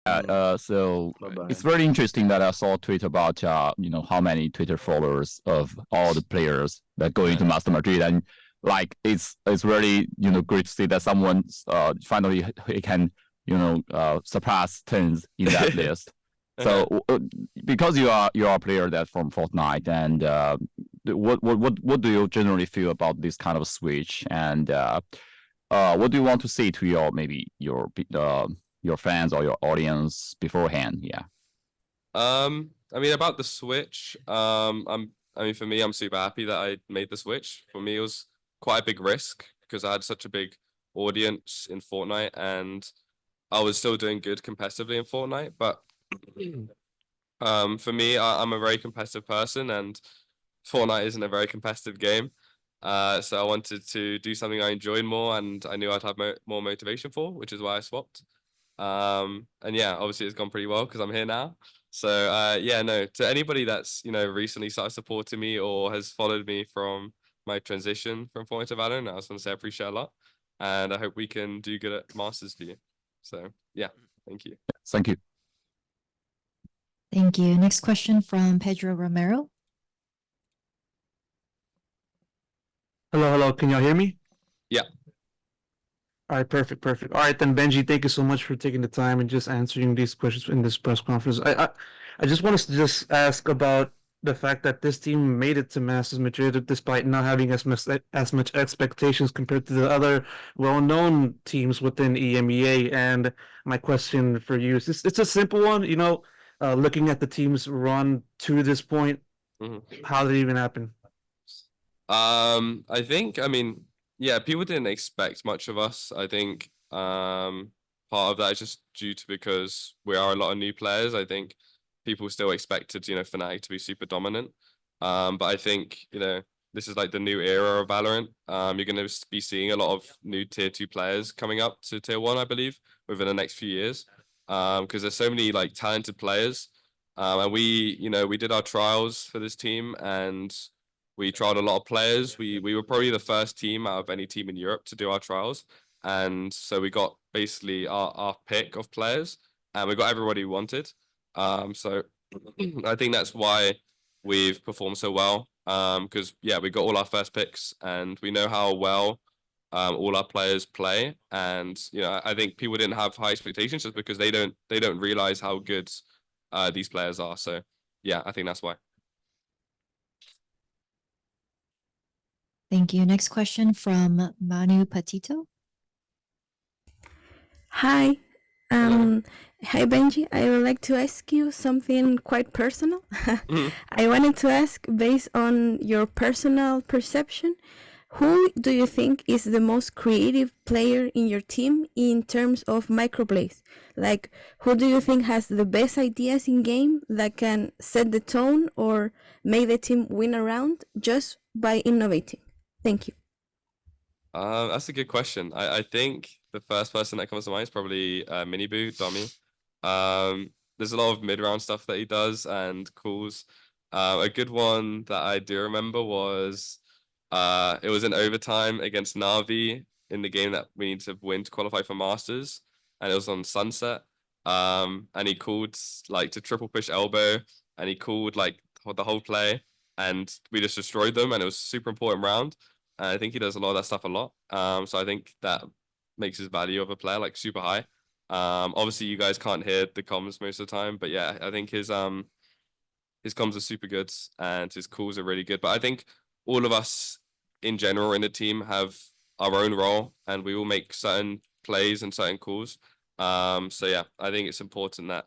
So Bye-bye. it's very interesting that I saw a tweet about how many Twitter followers of all the players that go into Master Madrid, and like it's really great to see that someone finally he can surpass tens in that list. So because you are a player that from Fortnite, and what do you generally feel about this kind of switch, and what do you want to say to your fans or your audience beforehand? Yeah. I mean, about the switch, for me, I'm super happy that I made the switch. For me, it was quite a big risk because I had such a big audience in Fortnite, and I was still doing good competitively in Fortnite. But for me, I'm a very competitive person, and Fortnite isn't a very competitive game. So I wanted to do something I enjoyed more, and I knew I'd have more motivation for, which is why I swapped. And yeah, obviously it's gone pretty well because I'm here now. So yeah, no, to anybody that's recently started supporting me or has followed me from my transition from Fortnite to Valorant, I just want to say I appreciate a lot, and I hope we can do good at Masters for you. So yeah, thank you. Thank you. Thank you. Next question from Pedro Romero. Hello. Can y'all hear me? Yeah. All right, perfect. All right, then, Benji, thank you so much for taking the time and just answering these questions in this press conference. I just want us to just ask about the fact that this team made it to Masters Madrid despite not having as much expectations compared to the other well-known teams within EMEA. And my question for you is it's a simple one. Looking at the team's run to this point, how did it even happen? I mean, yeah, people didn't expect much of us. I think part of that is just due to because we are a lot of new players. I think people still expected, Fnatic to be super dominant. But I think, this is like the new era of Valorant. You're going to be seeing a lot of new tier 2 players coming up to tier 1, I believe, within the next few years. Because there's so many like talented players. And we did our trials for this team, and we trialed a lot of players. We were probably the first team out of any team in Europe to do our trials. And so we got basically our pick of players, and we got everybody we wanted. So I think that's why we've performed so well. Because yeah, we got all our first picks, and we know how well all our players play. And I think people didn't have high expectations just because they don't realize how good these players are. So yeah, I think that's why. Thank you. Next question from Manu Patito. Hi. Hi, Benji. I would like to ask you something quite personal. I wanted to ask, based on your personal perception, who do you think is the most creative player in your team in terms of microplays? Like, who do you think has the best ideas in game that can set the tone or make the team win a round just by innovating? Thank you. That's a good question. I think the first person that comes to mind is probably Miniboo, Dummy. There's a lot of mid-round stuff that he does and calls. A good one that I do remember was it was in overtime against Navi in the game that we need to win to qualify for Masters, and it was on Sunset. And he called like to triple push elbow, and he called like the whole play, and we just destroyed them, and it was a super important round. And I think he does a lot of that stuff a lot. So I think that makes his value of a player like super high. Obviously you guys can't hear the comms most of the time, but yeah, I think his comms are super good and his calls are really good. But I think all of us in general in the team have our own role, and we will make certain plays and certain calls. So yeah, I think it's important that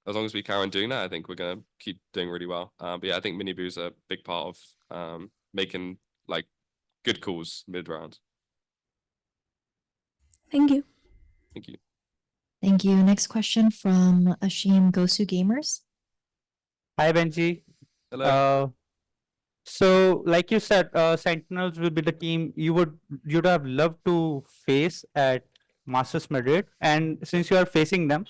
as long as we carry on doing that, I think we're gonna keep doing really well. But yeah, I think Miniboo's a big part of making like good calls mid-round. Thank you. Thank you. Thank you. Next question from Ashim Gosu Gamers. Hi, Benji. Hello. So, like you said, Sentinels will be the team you'd have loved to face at Masters Madrid, and since you are facing them,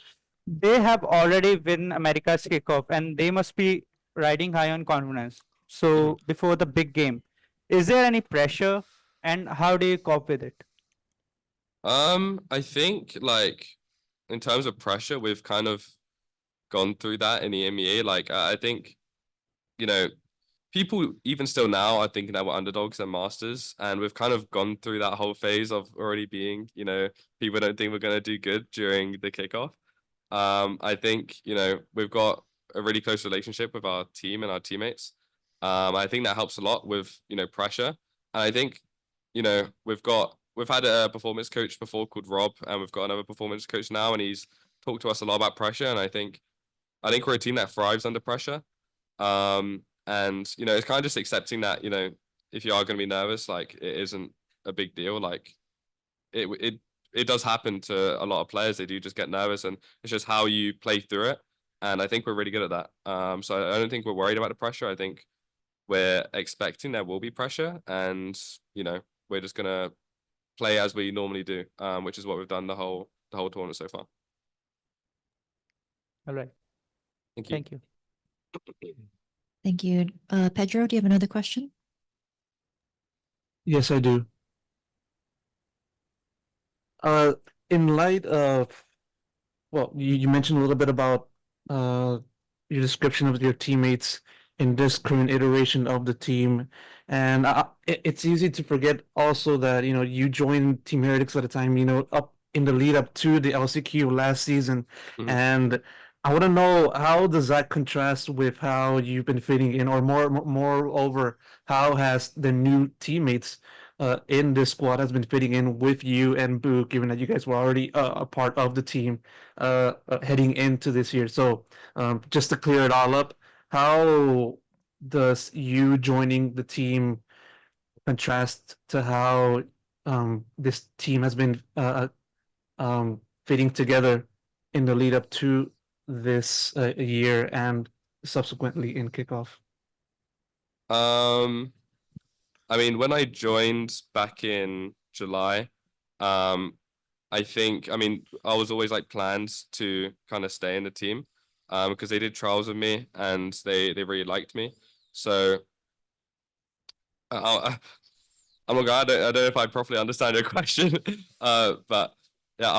they have already won America's kickoff, and they must be riding high on confidence. So, before the big game, is there any pressure, and how do you cope with it? I think like in terms of pressure, we've kind of gone through that in the MEA. Like, I think, you know, people even still now are thinking that we're underdogs and Masters, and we've kind of gone through that whole phase of already being, you know, people don't think we're going to do good during the kickoff. I think, you know, we've got a really close relationship with our team and our teammates. I think that helps a lot with, you know, pressure. And I think, you know, we've had a performance coach before called Rob, and we've got another performance coach now, and he's talked to us a lot about pressure. And I think we're a team that thrives under pressure. And, you know, it's kind of just accepting that, you know, if you are going to be nervous, like, it isn't a big deal. Like, it does happen to a lot of players. They do just get nervous, and it's just how you play through it. And I think we're really good at that. So I don't think we're worried about the pressure. I think we're expecting there will be pressure, and, you know, we're just gonna play as we normally do, which is what we've done the whole tournament so far. All right. Thank you. Thank you. Thank you. Pedro, do you have another question? Yes, I do. In light of, well, you mentioned a little bit about your description of your teammates in this current iteration of the team, and it's easy to forget also that, you know, you joined Team Heretics at a time, you know, up in the lead up to the LCQ last season, and I want to know, how does that contrast with how you've been fitting in, or moreover, how has the new teammates in this squad has been fitting in with you and Boo, given that you guys were already a part of the team heading into this year? So just to clear it all up, how does you joining the team contrast to how this team has been fitting together in the lead up to this year and subsequently in kickoff? I mean, when I joined back in July, I think, I mean, I was always like planned to kind of stay in the team, because they did trials with me and they really liked me. So I'm a guy. I don't know if I properly understand your question, but yeah,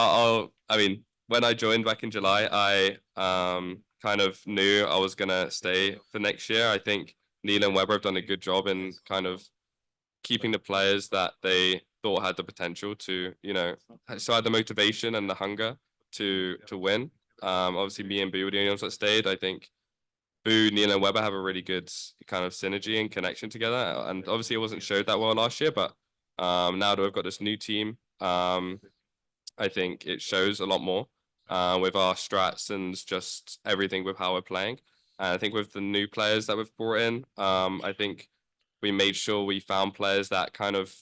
I mean, when I joined back in July, I kind of knew I was gonna stay for next year. I think Neil and Weber have done a good job in kind of keeping the players that they thought had the potential to, you know, so had the motivation and the hunger to win. Obviously, me and Boo were the only ones that stayed. I think Boo, Neil, and Weber have a really good kind of synergy and connection together. And obviously, it wasn't showed that well last year, but now that we've got this new team, I think it shows a lot more with our strats and just everything with how we're playing. And I think with the new players that we've brought in, I think we made sure we found players that kind of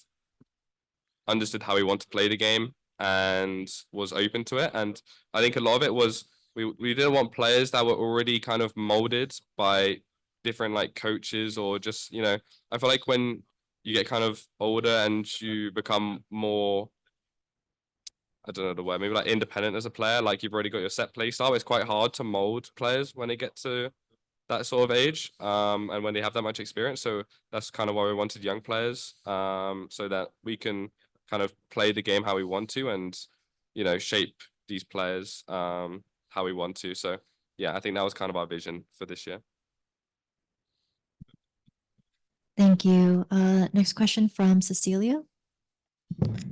understood how we want to play the game and was open to it. And I think a lot of it was we didn't want players that were already kind of molded by different like coaches, or just, you know, I feel like when you get kind of older and you become more, I don't know the word, maybe like independent as a player, like you've already got your set play style, it's quite hard to mold players when they get to that sort of age, and when they have that much experience. So that's kind of why we wanted young players, so that we can kind of play the game how we want to, and, you know, shape these players how we want to. So yeah, I think that was kind of our vision for this year. Thank you. Next question from Cecilia.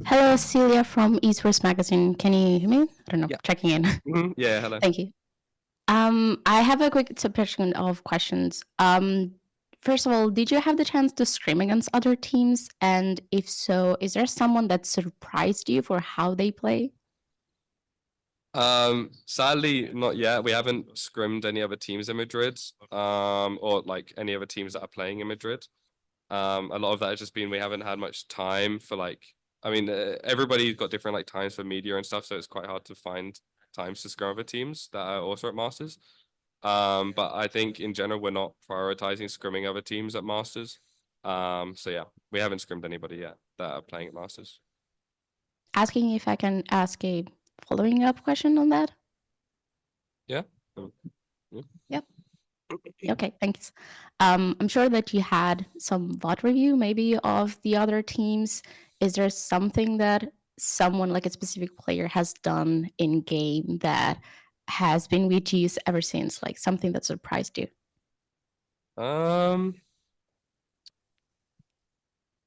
Hello, Celia from Esports Magazine. Can you hear me? I don't know, Yeah. checking in. Yeah, hello. Thank you. I have a quick subsection of questions. First of all, did you have the chance to scrim against other teams? And if so, is there someone that surprised you for how they play? Sadly, not yet. We haven't scrimmed any other teams in Madrid, or like any other teams that are playing in Madrid. A lot of that has just been we haven't had much time for, like, I mean, everybody's got different like times for media and stuff, so it's quite hard to find times to scrim other teams that are also at Masters. But I think in general we're not prioritizing scrimming other teams at Masters. So yeah, we haven't scrimmed anybody yet that are playing at Masters. Asking if I can ask a following up question on that. Yeah. Yep. Okay, thanks. I'm sure that you had some VOD review maybe of the other teams. Is there something that someone, like a specific player, has done in game that has been with you ever since, like something that surprised you?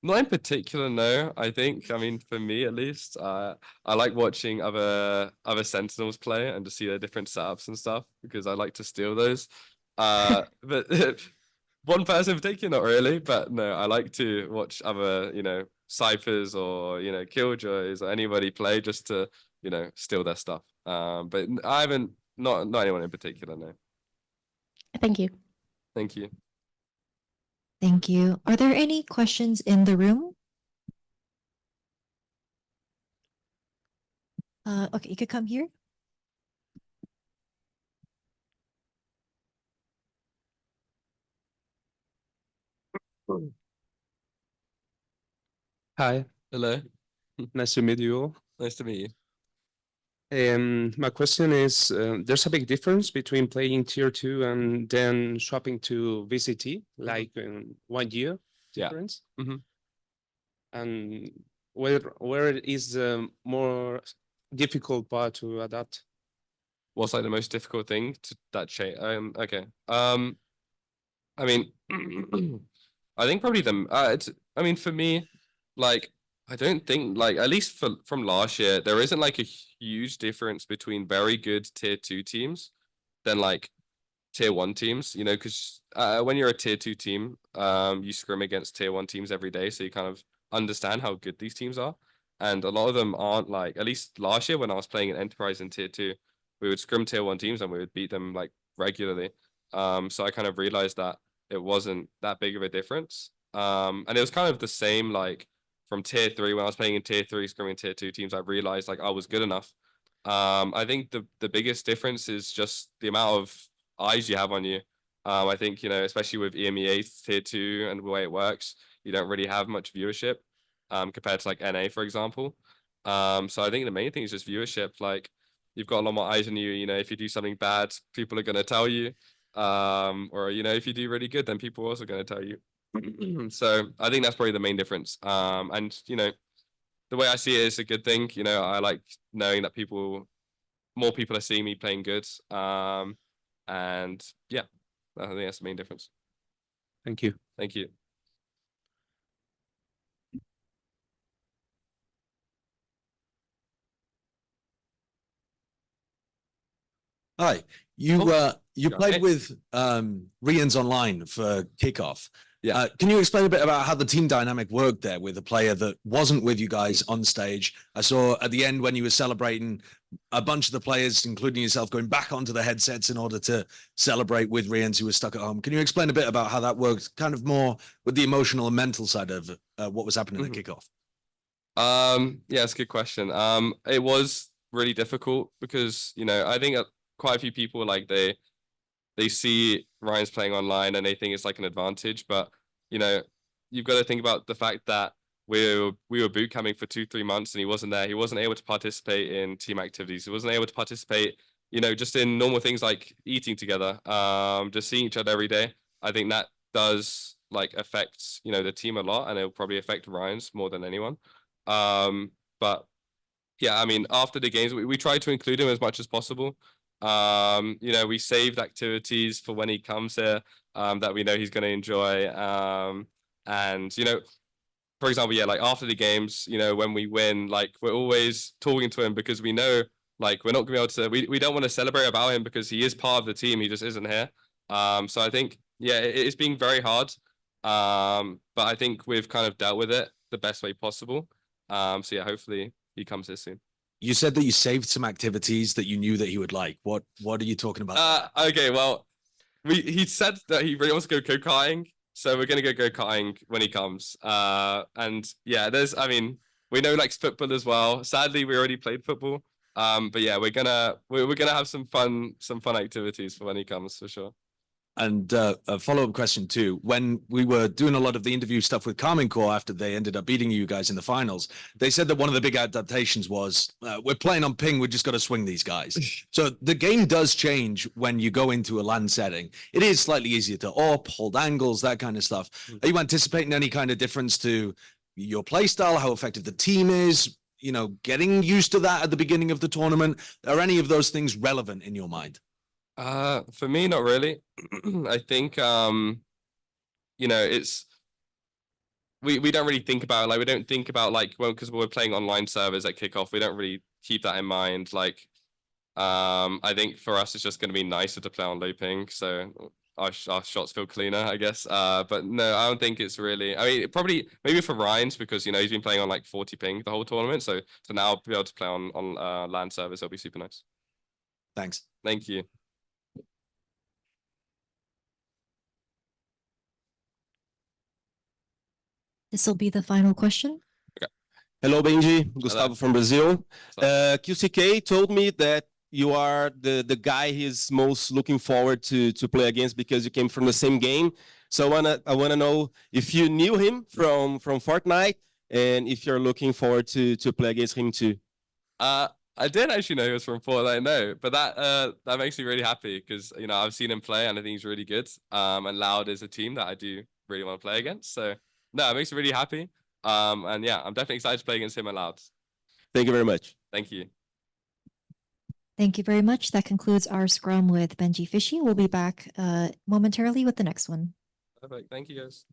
Not in particular, no. I think, I mean, for me at least, I like watching other Sentinels play and to see their different setups and stuff because I like to steal those. But one person in particular, not really, but no, I like to watch other, Cyphers or, Killjoys or anybody play just to, steal their stuff. But I haven't, not anyone in particular, no. Thank you. Thank you. Thank you. Are there any questions in the room? Okay, you could come here. Hi, Hello. nice to meet you all. Nice to meet you. My question is, there's a big difference between playing tier 2 and then swapping to VCT, like 1 year Yeah. difference. Mhm. And where is the more difficult part to adapt? What's like the most difficult thing to that change? Okay. I mean, I think probably I mean, for me, like, I don't think like at least from last year, there isn't like a huge difference between very good tier 2 teams than like tier 1 teams, because when you're a tier 2 team, you scrim against tier 1 teams every day, so you kind of understand how good these teams are. And a lot of them aren't like, at least last year when I was playing an Enterprise in tier 2, we would scrim tier 1 teams and we would beat them like regularly. So I kind of realized that it wasn't that big of a difference. And it was kind of the same like from tier 3 when I was playing in tier 3, scrimming tier 2 teams, I realized like I was good enough. I think the biggest difference is just the amount of eyes you have on you. I think, especially with EMEA tier 2 and the way it works, you don't really have much viewership compared to like NA, for example. So I think the main thing is just viewership. Like you've got a lot more eyes on you. If you do something bad, people are going to tell you. Or, if you do really good, then people are also going to tell you. So I think that's probably the main difference. And, the way I see it is a good thing. I like knowing that more people are seeing me playing good. And yeah, I think that's the main difference. Thank you. Thank you. Hi, you Yeah. played Hey. with Rians Online for kickoff. Yeah. Can you explain a bit about how the team dynamic worked there with a player that wasn't with you guys on stage? I saw at the end when you were celebrating, a bunch of the players, including yourself, going back onto the headsets in order to celebrate with Rians who was stuck at home. Can you explain a bit about how that worked, kind of more with the emotional and mental side of what was happening at kickoff? Yeah, it's a good question. It was really difficult because, I think quite a few people like they see Ryan's playing online and they think it's like an advantage, but you've got to think about the fact that we were boot camping for 2-3 months and he wasn't there. He wasn't able to participate in team activities. He wasn't able to participate, just in normal things like eating together, just seeing each other every day. I think that does like affect, the team a lot, and it'll probably affect Ryan's more than anyone. But yeah, I mean, after the games, we try to include him as much as possible. We saved activities for when he comes here, that we know he's going to enjoy. And, for example, yeah, like after the games, when we win, like we're always talking to him because we know, like, we're not going to be able to, we don't want to celebrate about him because he is part of the team. He just isn't here. So I think, yeah, it's been very hard. But I think we've kind of dealt with it the best way possible. So yeah, hopefully he comes here soon. You said that you saved some activities that you knew that he would like. What are you talking about? Okay, well, he said that he really wants to go go-karting, so we're gonna go go-karting when he comes. And yeah, we know likes football as well. Sadly, we already played football. But yeah, we're gonna have some fun activities for when he comes for sure. And a follow-up question too. When we were doing a lot of the interview stuff with Carmine Corps after they ended up beating you guys in the finals, they said that one of the big adaptations was we're playing on ping. We just got to swing these guys. So the game does change when you go into a LAN setting. It is slightly easier to AWP, hold angles, that kind of stuff. Are you anticipating any kind of difference to your play style, how effective the team is? getting used to that at the beginning of the tournament? Are any of those things relevant in your mind? For me, not really. I think it's we don't really think about we don't think about because we're playing online servers at kickoff, we don't really keep that in mind. I think for us it's just going to be nicer to play on low ping, so our shots feel cleaner, I guess. But no, I don't think it's really. I mean, probably maybe for Ryan's because he's been playing on 40 ping the whole tournament, so to now be able to play on LAN servers, it'll be super nice. Thanks. Thank you. This will be the final question. Hello, Benjy. Gustavo Hello. from Brazil. QCK told me that you are the guy he's most looking forward to play against because you came from the same game. So I wanna know if you knew him from Fortnite and if you're looking forward to play against him too. I did actually know he was from Fortnite, no, but that makes me really happy because I've seen him play and I think he's really good. And Loud is a team that I do really want to play against. So no, it makes me really happy. And yeah, I'm definitely excited to play against him and Loud. Thank you very much. Thank you. Thank you very much. That concludes our scrum with Benjyfishy. We'll be back momentarily with the next one. Perfect. Thank you, guys.